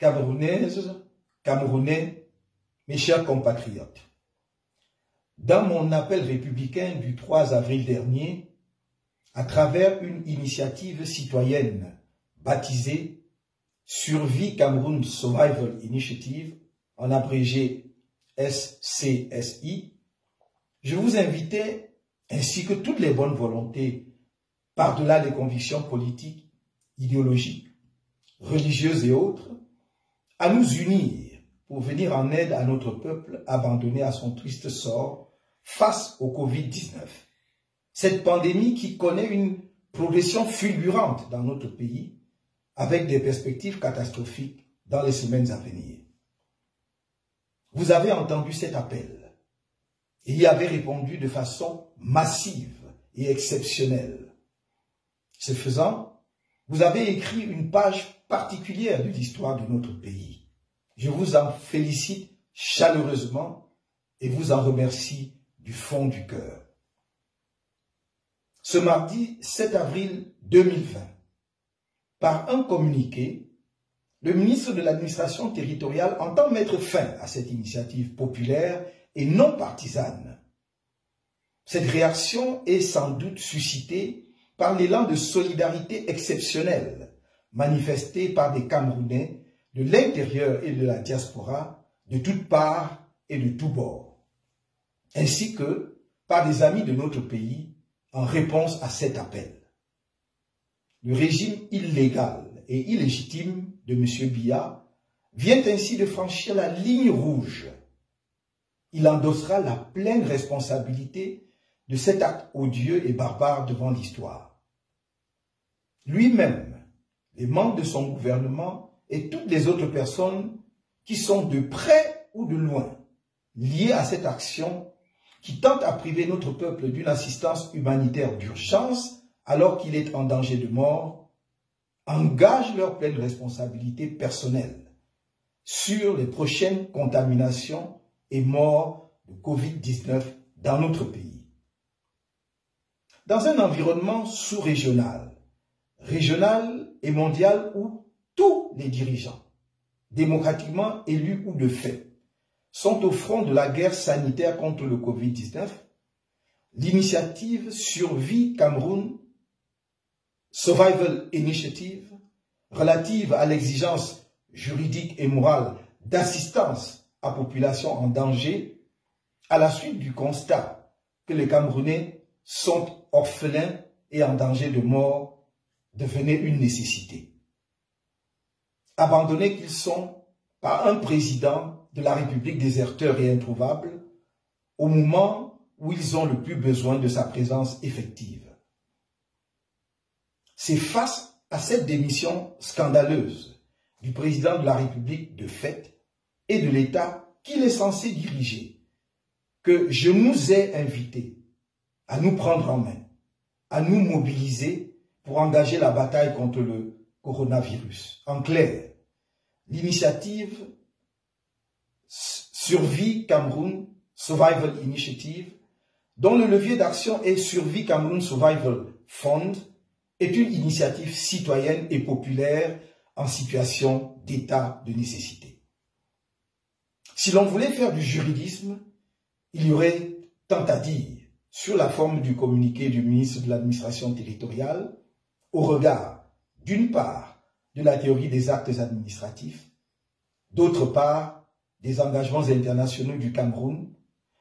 Camerounaises, Camerounais, mes chers compatriotes, dans mon appel républicain du 3 avril dernier, à travers une initiative citoyenne baptisée Survie Cameroun Survival Initiative, en abrégé SCSI, je vous invitais, ainsi que toutes les bonnes volontés, par-delà les convictions politiques, idéologiques, religieuses et autres, à nous unir pour venir en aide à notre peuple abandonné à son triste sort face au Covid-19. Cette pandémie qui connaît une progression fulgurante dans notre pays avec des perspectives catastrophiques dans les semaines à venir. Vous avez entendu cet appel et y avez répondu de façon massive et exceptionnelle. Ce faisant, vous avez écrit une page particulière de l'histoire de notre pays. Je vous en félicite chaleureusement et vous en remercie du fond du cœur. Ce mardi 7 avril 2020, par un communiqué, le ministre de l'administration territoriale entend mettre fin à cette initiative populaire et non partisane. Cette réaction est sans doute suscitée par l'élan de solidarité exceptionnelle manifesté par des Camerounais de l'intérieur et de la diaspora, de toutes parts et de tous bords, ainsi que par des amis de notre pays en réponse à cet appel. Le régime illégal et illégitime de M. Biya vient ainsi de franchir la ligne rouge. Il endossera la pleine responsabilité de cet acte odieux et barbare devant l'histoire. Lui-même, les membres de son gouvernement et toutes les autres personnes qui sont de près ou de loin liées à cette action qui tente à priver notre peuple d'une assistance humanitaire d'urgence alors qu'il est en danger de mort, engagent leur pleine responsabilité personnelle sur les prochaines contaminations et morts de Covid-19 dans notre pays. Dans un environnement sous-régional, régional et mondial où tous les dirigeants, démocratiquement élus ou de fait, sont au front de la guerre sanitaire contre le Covid-19, l'initiative Survie Cameroun Survival Initiative, relative à l'exigence juridique et morale d'assistance à population en danger, à la suite du constat que les Camerounais sont orphelins et en danger de mort, devenait une nécessité. Abandonnés qu'ils sont par un président de la République déserteur et introuvable, au moment où ils ont le plus besoin de sa présence effective. C'est face à cette démission scandaleuse du président de la République de fait et de l'État qu'il est censé diriger que je nous ai invités à nous prendre en main, à nous mobiliser pour engager la bataille contre le coronavirus. En clair, l'initiative Survie Cameroun Survival Initiative, dont le levier d'action est Survie Cameroun Survival Fund, est une initiative citoyenne et populaire en situation d'état de nécessité. Si l'on voulait faire du juridisme, il y aurait tant à dire sur la forme du communiqué du ministre de l'administration territoriale au regard, d'une part, de la théorie des actes administratifs, d'autre part, des engagements internationaux du Cameroun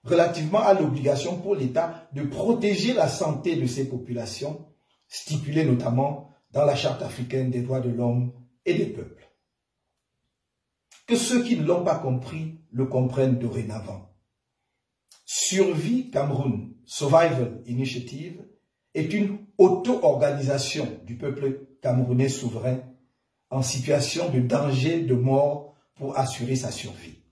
relativement à l'obligation pour l'État de protéger la santé de ses populations, stipulée notamment dans la Charte africaine des droits de l'homme et des peuples. Que ceux qui ne l'ont pas compris le comprennent dorénavant. Survie Cameroun Survival Initiative est une auto-organisation du peuple camerounais souverain en situation de danger de mort pour assurer sa survie.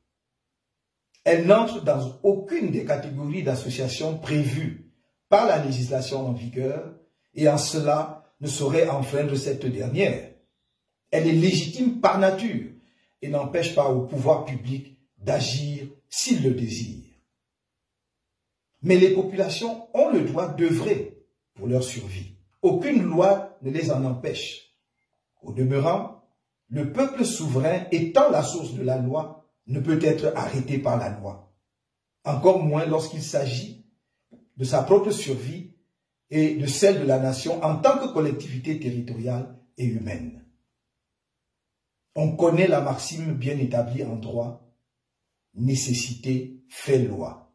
Elle n'entre dans aucune des catégories d'associations prévues par la législation en vigueur et en cela ne saurait enfreindre cette dernière. Elle est légitime par nature et n'empêche pas au pouvoir public d'agir s'il le désire. Mais les populations ont le droit d'œuvrer pour leur survie. Aucune loi ne les en empêche. Au demeurant, le peuple souverain étant la source de la loi ne peut être arrêté par la loi, encore moins lorsqu'il s'agit de sa propre survie et de celle de la nation en tant que collectivité territoriale et humaine. On connaît la maxime bien établie en droit, nécessité fait loi.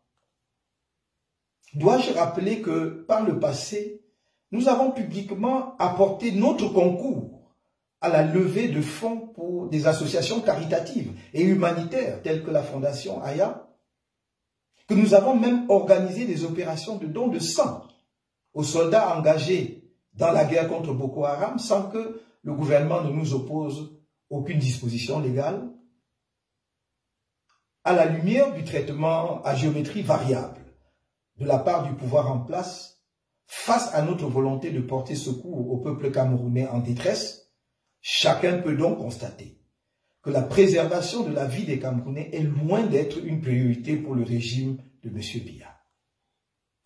Dois-je rappeler que par le passé, nous avons publiquement apporté notre concours à la levée de fonds pour des associations caritatives et humanitaires telles que la Fondation Aya, que nous avons même organisé des opérations de don de sang aux soldats engagés dans la guerre contre Boko Haram sans que le gouvernement ne nous oppose aucune disposition légale, à la lumière du traitement à géométrie variable de la part du pouvoir en place, face à notre volonté de porter secours au peuple camerounais en détresse, chacun peut donc constater que la préservation de la vie des Camerounais est loin d'être une priorité pour le régime de M. Biya.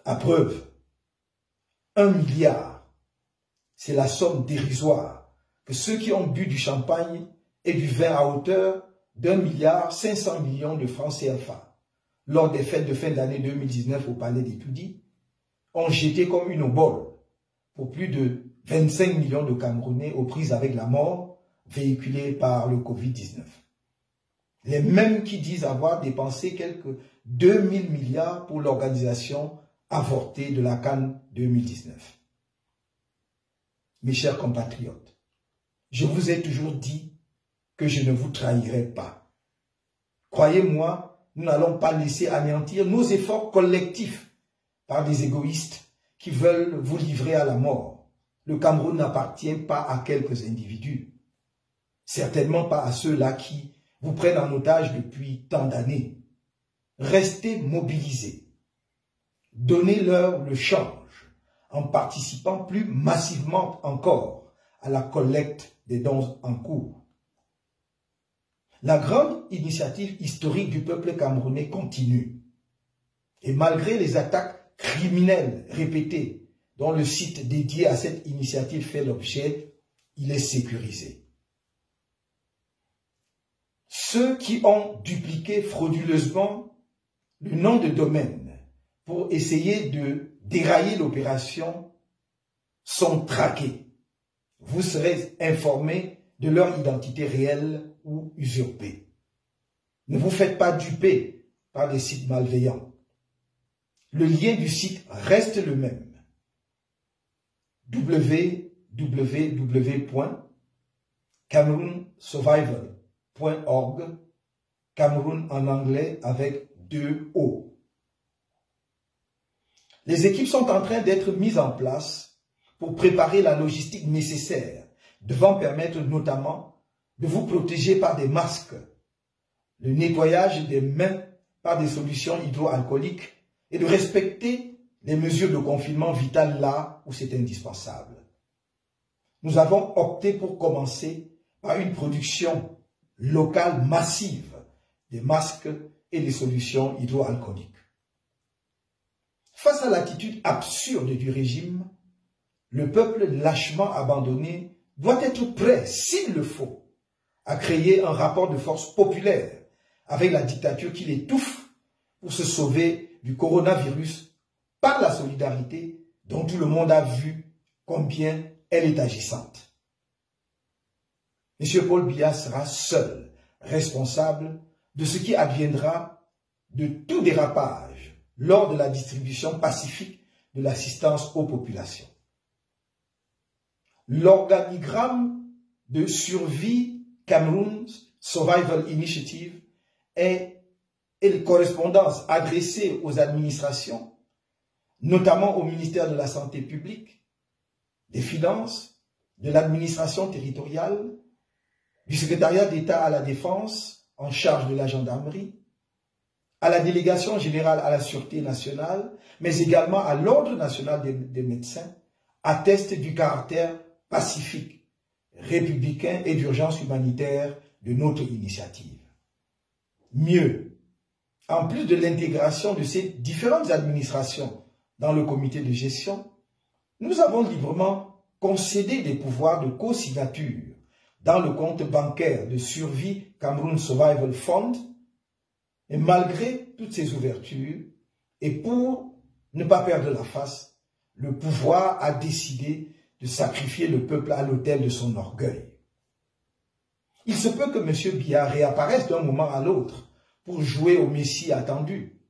À preuve, 1 milliard, c'est la somme dérisoire que ceux qui ont bu du champagne et du vin à hauteur d'1 milliard 500 millions de francs CFA lors des fêtes de fin d'année 2019 au Palais des Toudis ont jeté comme une obole pour plus de 25 millions de Camerounais aux prises avec la mort véhiculée par le Covid-19. Les mêmes qui disent avoir dépensé quelques 2000 milliards pour l'organisation avortée de la CAN 2019. Mes chers compatriotes, je vous ai toujours dit que je ne vous trahirai pas. Croyez-moi, nous n'allons pas laisser anéantir nos efforts collectifs par des égoïstes qui veulent vous livrer à la mort. Le Cameroun n'appartient pas à quelques individus, certainement pas à ceux-là qui vous prennent en otage depuis tant d'années. Restez mobilisés, donnez-leur le change en participant plus massivement encore à la collecte des dons en cours. La grande initiative historique du peuple camerounais continue. Et malgré les attaques criminelles répétées dont le site dédié à cette initiative fait l'objet, il est sécurisé. Ceux qui ont dupliqué frauduleusement le nom de domaine pour essayer de dérailler l'opération sont traqués. Vous serez informés de leur identité réelle ou usurpée. Ne vous faites pas duper par des sites malveillants. Le lien du site reste le même. www.cameroonsurvival.org, Cameroun en anglais avec 2 O. Les équipes sont en train d'être mises en place pour préparer la logistique nécessaire, devant permettre notamment de vous protéger par des masques, le nettoyage des mains par des solutions hydroalcooliques et de respecter les mesures de confinement vitales là où c'est indispensable. Nous avons opté pour commencer par une production locale massive des masques et des solutions hydroalcooliques. Face à l'attitude absurde du régime, le peuple lâchement abandonné doit être prêt, s'il le faut, à créer un rapport de force populaire avec la dictature qui l'étouffe pour se sauver du coronavirus par la solidarité dont tout le monde a vu combien elle est agissante. M. Paul Biya sera seul responsable de ce qui adviendra de tout dérapage lors de la distribution pacifique de l'assistance aux populations. L'organigramme de survie Cameroon Survival Initiative est une correspondance adressée aux administrations, notamment au ministère de la Santé publique, des Finances, de l'administration territoriale, du secrétariat d'État à la Défense en charge de la gendarmerie, à la délégation générale à la Sûreté nationale, mais également à l'Ordre national des médecins, atteste du caractère pacifique, républicain et d'urgence humanitaire de notre initiative. Mieux, en plus de l'intégration de ces différentes administrations dans le comité de gestion, nous avons librement concédé des pouvoirs de co-signature dans le compte bancaire de survie Cameroun Survival Fund. Et malgré toutes ces ouvertures, et pour ne pas perdre la face, le pouvoir a décidé de sacrifier le peuple à l'autel de son orgueil. Il se peut que M. Biya réapparaisse d'un moment à l'autre pour jouer au Messie attendu.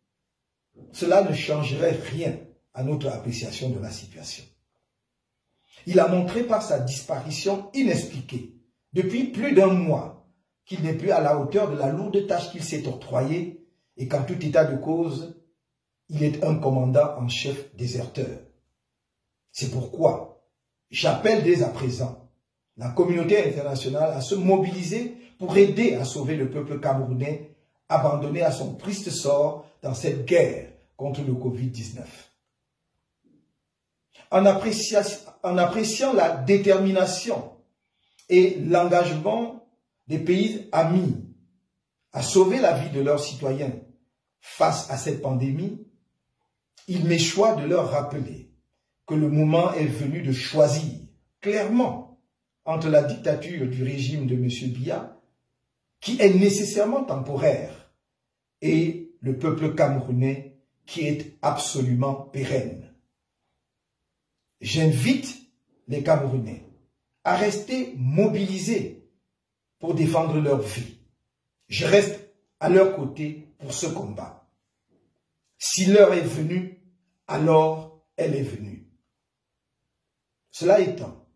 Cela ne changerait rien à notre appréciation de la situation. Il a montré par sa disparition inexpliquée, depuis plus d'un mois, qu'il n'est plus à la hauteur de la lourde tâche qu'il s'est octroyée et qu'en tout état de cause, il est un commandant en chef déserteur. C'est pourquoi j'appelle dès à présent la communauté internationale à se mobiliser pour aider à sauver le peuple camerounais abandonné à son triste sort dans cette guerre contre le Covid-19. En appréciant la détermination et l'engagement des pays amis à sauver la vie de leurs citoyens face à cette pandémie, il m'échoit de leur rappeler que le moment est venu de choisir clairement entre la dictature du régime de M. Biya, qui est nécessairement temporaire, et le peuple camerounais qui est absolument pérenne. J'invite les Camerounais à rester mobilisés pour défendre leur vie. Je reste à leur côté pour ce combat. Si l'heure est venue, alors elle est venue. Cela étant,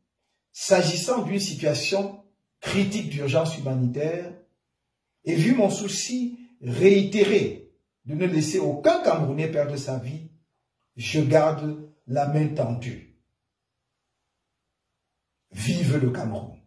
s'agissant d'une situation critique d'urgence humanitaire, et vu mon souci réitéré de ne laisser aucun Camerounais perdre sa vie, je garde la main tendue. Vive le Cameroun!